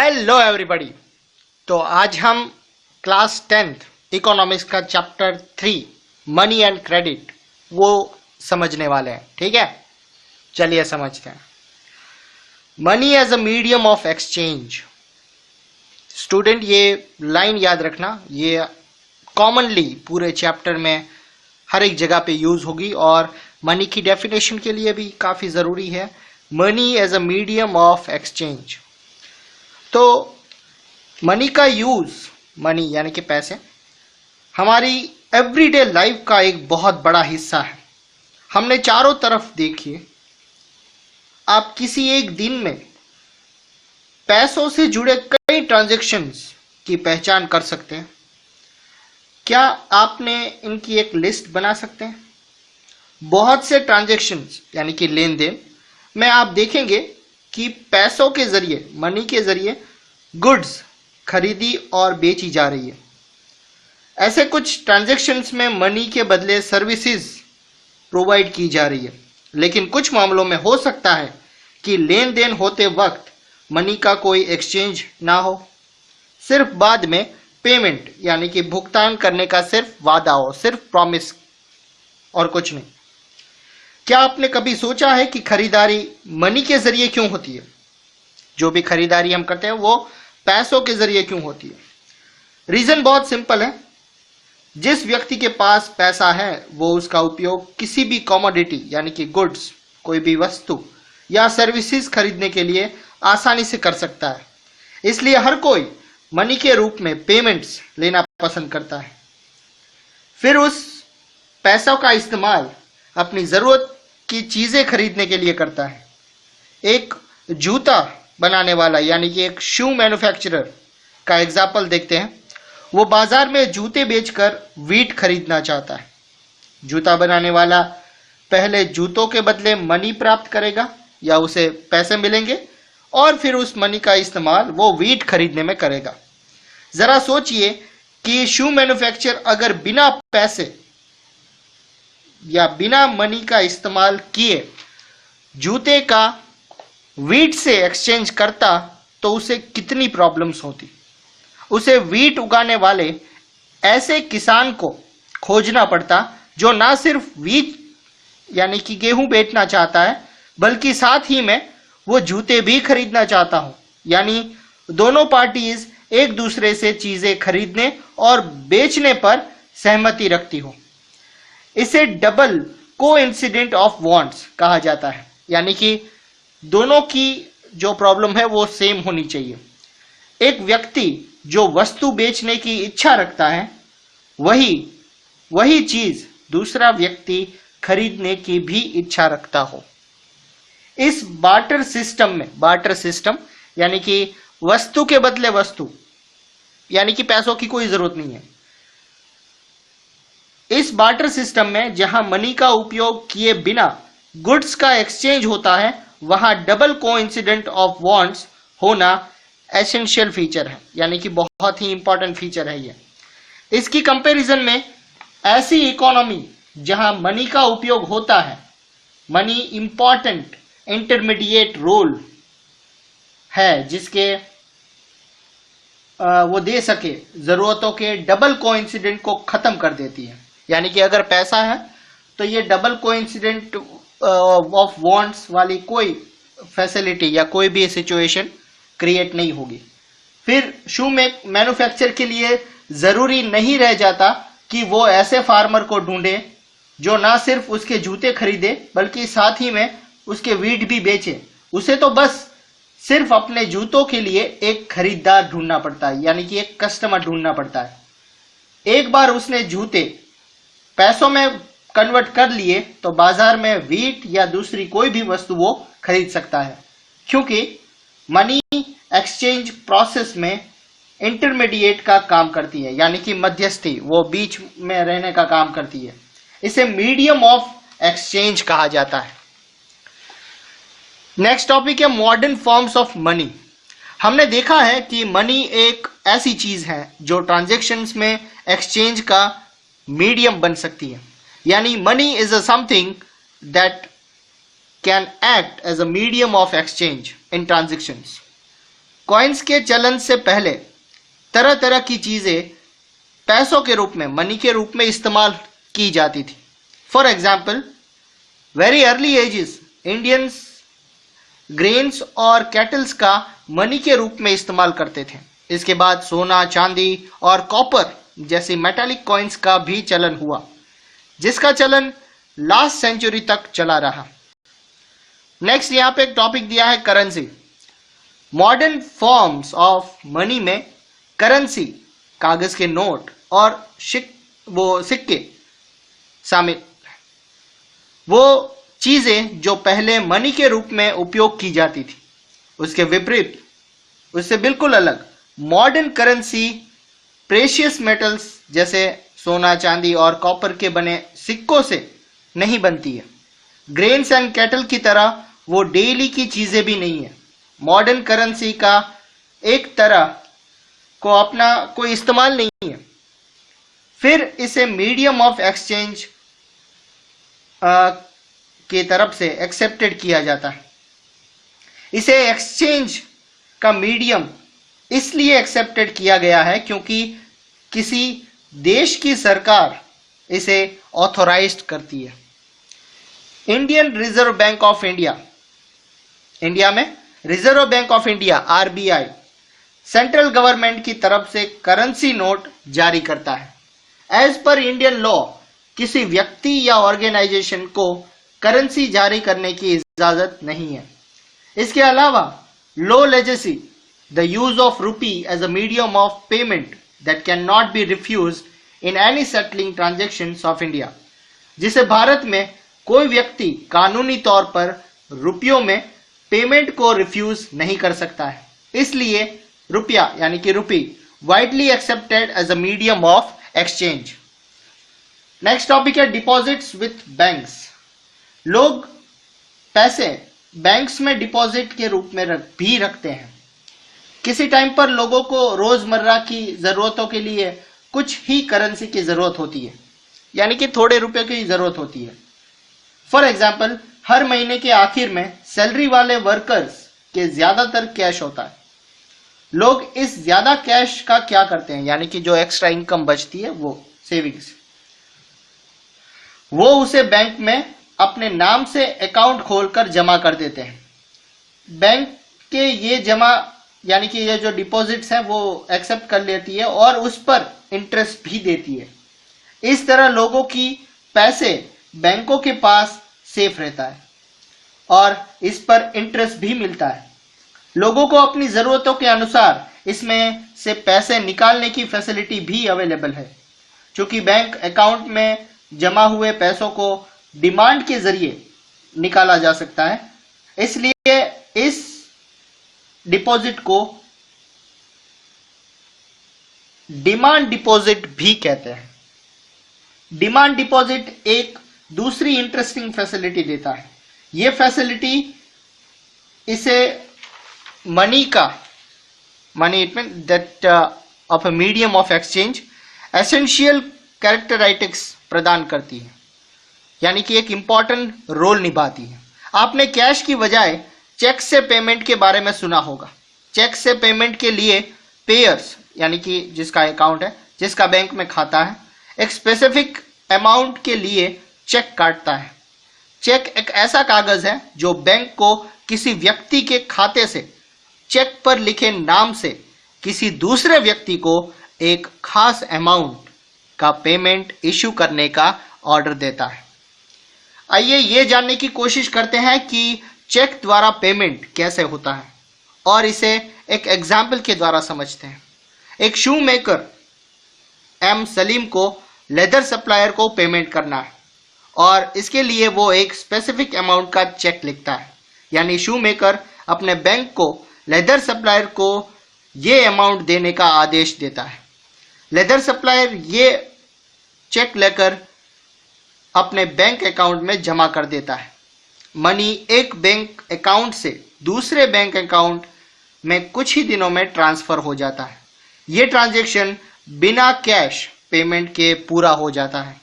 Hello everybody. तो आज हम क्लास 10th इकोनॉमिक्स का चैप्टर 3 मनी एंड क्रेडिट वो समझने वाले हैं। ठीक है, चलिए समझते हैं। Money as a medium of exchange. Student ये लाइन याद रखना, ये कॉमनली पूरे चैप्टर में हर एक जगह पे यूज होगी और मनी की डेफिनेशन के लिए भी काफी जरूरी है। Money as a medium of exchange. तो मनी का यूज, मनी यानी कि पैसे, हमारी एवरीडे लाइफ का एक बहुत बड़ा हिस्सा है। हमने चारों तरफ देखिए, आप किसी एक दिन में पैसों से जुड़े कई ट्रांजैक्शंस की पहचान कर सकते हैं। क्या आपने इनकी एक लिस्ट बना सकते हैं? बहुत से ट्रांजैक्शंस यानी कि लेन देन में आप देखेंगे कि पैसों के जरिए, मनी के जरिए गुड्स खरीदी और बेची जा रही है। ऐसे कुछ ट्रांजैक्शंस में मनी के बदले सर्विसेज प्रोवाइड की जा रही है, लेकिन कुछ मामलों में हो सकता है कि लेन देन होते वक्त मनी का कोई एक्सचेंज ना हो, सिर्फ बाद में पेमेंट यानी कि भुगतान करने का सिर्फ वादा हो, सिर्फ प्रॉमिस और कुछ नहीं। क्या आपने कभी सोचा है कि खरीदारी मनी के जरिए क्यों होती है? जो भी खरीदारी हम करते हैं वो पैसों के जरिए क्यों होती है? रीजन बहुत सिंपल है। जिस व्यक्ति के पास पैसा है वो उसका उपयोग किसी भी कमोडिटी यानी कि गुड्स, कोई भी वस्तु या सर्विसेज खरीदने के लिए आसानी से कर सकता है। इसलिए हर कोई मनी के रूप में पेमेंट्स लेना पसंद करता है। फिर उस पैसों का इस्तेमाल अपनी जरूरत की चीजें खरीदने के लिए करता है। एक जूता बनाने वाला यानी कि एक शू मैन्युफैक्चरर का एग्जाम्पल देखते हैं। वो बाजार में जूते बेचकर वीट खरीदना चाहता है। जूता बनाने वाला पहले जूतों के बदले मनी प्राप्त करेगा या उसे पैसे मिलेंगे और फिर उस मनी का इस्तेमाल वो वीट खरीदने में करेगा। जरा सोचिए कि शू मैन्युफैक्चरर अगर बिना पैसे या बिना मनी का इस्तेमाल किए जूते का वीट से एक्सचेंज करता तो उसे कितनी प्रॉब्लम्स होती। उसे वीट उगाने वाले ऐसे किसान को खोजना पड़ता जो ना सिर्फ वीट यानी कि गेहूं बेचना चाहता है बल्कि साथ ही में वो जूते भी खरीदना चाहता हो। यानी दोनों पार्टीज एक दूसरे से चीजें खरीदने और बेचने पर सहमति रखती हो। इसे डबल कोइंसिडेंट ऑफ वांट्स कहा जाता है, यानी कि दोनों की जो प्रॉब्लम है वो सेम होनी चाहिए। एक व्यक्ति जो वस्तु बेचने की इच्छा रखता है वही चीज दूसरा व्यक्ति खरीदने की भी इच्छा रखता हो। इस बार्टर सिस्टम में, बार्टर सिस्टम यानी कि वस्तु के बदले वस्तु, यानी कि पैसों की कोई जरूरत नहीं है। इस बार्टर सिस्टम में जहां मनी का उपयोग किए बिना गुड्स का एक्सचेंज होता है वहां डबल कोइंसिडेंट ऑफ वांट्स होना एसेंशियल फीचर है, यानी कि बहुत ही इंपॉर्टेंट फीचर है ये। इसकी कंपैरिजन में ऐसी इकोनॉमी जहां मनी का उपयोग होता है, मनी इंपॉर्टेंट इंटरमीडिएट रोल है जिसके वो दे सके जरूरतों के डबल कोइंसिडेंट को खत्म कर देती है। यानी कि अगर पैसा है तो ये डबल कोइंसिडेंट ऑफ वांट्स वाली कोई फैसिलिटी या कोई भी सिचुएशन क्रिएट नहीं होगी। फिर शू मैन्युफैक्चर के लिए जरूरी नहीं रह जाता कि वो ऐसे फार्मर को ढूंढे जो ना सिर्फ उसके जूते खरीदे बल्कि साथ ही में उसके वीट भी बेचे। उसे तो बस सिर्फ अपने जूतों के लिए एक खरीदार ढूंढना पड़ता है, यानी कि एक कस्टमर ढूंढना पड़ता है। एक बार उसने जूते पैसों में कन्वर्ट कर लिए तो बाजार में वीट या दूसरी कोई भी वस्तु वो खरीद सकता है, क्योंकि मनी एक्सचेंज प्रोसेस में इंटरमीडिएट का काम करती है, यानी कि मध्यस्थी, वो बीच में रहने का काम करती है। इसे मीडियम ऑफ एक्सचेंज कहा जाता है। नेक्स्ट टॉपिक है मॉडर्न फॉर्म्स ऑफ मनी। हमने देखा है कि मनी एक ऐसी चीज है जो ट्रांजैक्शंस में एक्सचेंज का मीडियम बन सकती है, यानी money is a something that can act as a medium of exchange in transactions. Coins के चलन से पहले तरह तरह की चीजें पैसों के रूप में, मनी के रूप में इस्तेमाल की जाती थी। For example, very early ages Indians grains और कैटल्स का मनी के रूप में इस्तेमाल करते थे। इसके बाद सोना, चांदी और कॉपर जैसी मेटालिक कॉइन्स का भी चलन हुआ, जिसका चलन लास्ट सेंचुरी तक चला रहा। नेक्स्ट यहां पे एक टॉपिक दिया है currency. Modern forms of money में करेंसी, कागज के नोट और सिक्के शामिल। वो चीजें जो पहले मनी के रूप में उपयोग की जाती थी, उसके विपरीत, उससे बिल्कुल अलग मॉडर्न करेंसी प्रेशियस मेटल्स जैसे सोना, चांदी और कॉपर के बने सिक्कों से नहीं बनती है। ग्रेन्स एंड कैटल की तरह वो डेली की चीजें भी नहीं है। मॉडर्न करेंसी का एक तरह को अपना कोई इस्तेमाल नहीं है। फिर इसे मीडियम ऑफ एक्सचेंज की तरफ से एक्सेप्टेड किया जाता है। इसे एक्सचेंज का मीडियम इसलिए एक्सेप्टेड किया गया है क्योंकि किसी देश की सरकार इसे ऑथोराइज्ड करती है। Indian reserve bank of India, India में reserve bank of India RBI central government की तरफ से करेंसी नोट जारी करता है। एज पर इंडियन लॉ किसी व्यक्ति या ऑर्गेनाइजेशन को करेंसी जारी करने की इजाजत नहीं है। इसके अलावा low legacy, the use of rupee as a medium of payment that can not be refused in any settling transactions of India, जिसे भारत में कोई व्यक्ति कानूनी तौर पर रुपयों में पेमेंट को रिफ्यूज नहीं कर सकता है। इसलिए रुपया यानी कि rupee widely accepted as a medium of exchange. Next topic है डिपॉजिट्स विथ बैंक्स। लोग पैसे बैंक्स में डिपॉजिट के रूप में भी रखते हैं। किसी टाइम पर लोगों को रोजमर्रा की जरूरतों के लिए कुछ ही करेंसी की जरूरत होती है, यानी कि थोड़े रुपए की जरूरत होती है। फॉर एग्जाम्पल, हर महीने के आखिर में सैलरी वाले वर्कर्स के ज्यादातर कैश होता है। लोग इस ज्यादा कैश का क्या करते हैं, यानी कि जो एक्स्ट्रा इनकम बचती है वो सेविंग्स, वो उसे बैंक में अपने नाम से अकाउंट खोलकर जमा कर देते हैं। बैंक के ये जमा यानी कि ये जो डिपॉजिट्स है वो एक्सेप्ट कर लेती है और उस पर इंटरेस्ट भी देती है। इस तरह लोगों की पैसे बैंकों के पास सेफ रहता है और इस पर इंटरेस्ट भी मिलता है। लोगों को अपनी जरूरतों के अनुसार इसमें से पैसे निकालने की फैसिलिटी भी अवेलेबल है। चूंकि बैंक अकाउंट में जमा हुए पैसों को डिमांड के जरिए निकाला जा सकता है, इसलिए इस डिपॉजिट को डिमांड डिपॉजिट भी कहते हैं। डिमांड डिपॉजिट एक दूसरी इंटरेस्टिंग फैसिलिटी देता है। यह फैसिलिटी इसे money it mean that of a medium of exchange essential characteristics प्रदान करती है, यानी कि एक इंपॉर्टेंट रोल निभाती है। आपने कैश की बजाय चेक से पेमेंट के बारे में सुना होगा। चेक से पेमेंट के लिए पेयर्स यानी कि जिसका अकाउंट है, जिसका बैंक में खाता है, एक स्पेसिफिक अमाउंट के लिए चेक काटता है। चेक एक ऐसा कागज है जो बैंक को किसी व्यक्ति के खाते से चेक पर लिखे नाम से किसी दूसरे व्यक्ति को एक खास अमाउंट का पेमेंट इशू करने का ऑर्डर देता है। आइए ये जानने की कोशिश करते हैं कि चेक द्वारा पेमेंट कैसे होता है और इसे एक एग्जाम्पल के द्वारा समझते हैं। एक शू मेकर एम सलीम को लेदर सप्लायर को पेमेंट करना है और इसके लिए वो एक स्पेसिफिक अमाउंट का चेक लिखता है, यानी शू मेकर अपने बैंक को लेदर सप्लायर को ये अमाउंट देने का आदेश देता है। लेदर सप्लायर ये चेक लेकर अपने बैंक अकाउंट में जमा कर देता है। मनी एक बैंक अकाउंट से दूसरे बैंक अकाउंट में कुछ ही दिनों में ट्रांसफर हो जाता है। ये ट्रांजैक्शन बिना कैश पेमेंट के पूरा हो जाता है।